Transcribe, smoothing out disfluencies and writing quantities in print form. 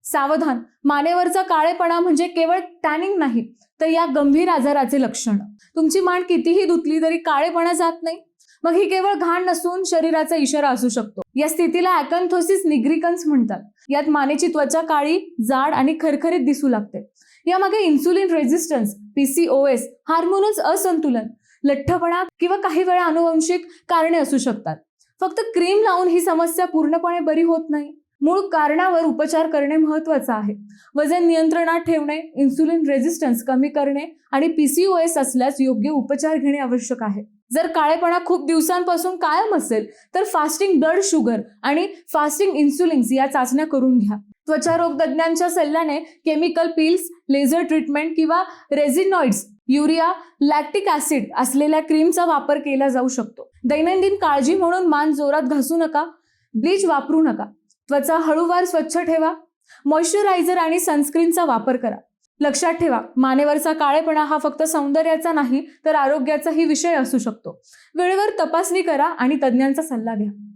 सावधान, मानेवरचा काळेपणा म्हणजे केवळ टॅनिंग नाही, तर या गंभीर आजाराचे लक्षण. तुमची मान कितीही धुतली तरी काळेपणा जात नाही, मग ही केवळ घाण नसून शरीराचा इशारा असू शकतो. या स्थितीला अॅकॅन्थोसिस निग्रिकन्स म्हणतात. यात मानेची त्वचा काळी, जाड आणि खरखरीत दिसू लागते. यामागे इन्सुलिन रेझिस्टन्स, PCOS, हार्मोनल असंतुलन, लठ्ठपणा किंवा काही वेळा अनुवंशिक कारणे असू शकतात. फक्त क्रीम लावून ही समस्या पूर्णपणे बरी होत नाही. मूळ कारणावर उपचार करणे महत्त्वाचं आहे. वजन नियंत्रणात ठेवणे, इन्सुलिन रेझिस्टन्स कमी करणे आणि PCOS असल्यास योग्य उपचार घेणे आवश्यक आहे. जर काळेपणा खूप दिवसांपासून कायम असेल तर फास्टिंग ब्लड शुगर आणि फास्टिंग इन्सुलिन या चाचण्या करून घ्या. त्वचारोग तज्ज्ञांच्या सल्ल्याने केमिकल पील्स, लेझर ट्रीटमेंट किंवा रेझिनॉइड्स, युरिया, लॅक्टिक ऍसिड असलेल्या क्रीमचा वापर केला जाऊ शकतो. दैनंदिन काळजी म्हणून मान जोरात घासू नका, ब्लीच वापरू नका. त्वचा हळूवार स्वच्छ ठेवा. मॉइश्चरायझर आणि सनस्क्रीनचा वापर करा. लक्षात ठेवा, मानेवरचा काळेपणा हा फक्त सौंदर्याचा नाही तर आरोग्याचाही विषय असू शकतो. वेळेवर तपासणी करा आणि तज्ज्ञांचा सल्ला घ्या.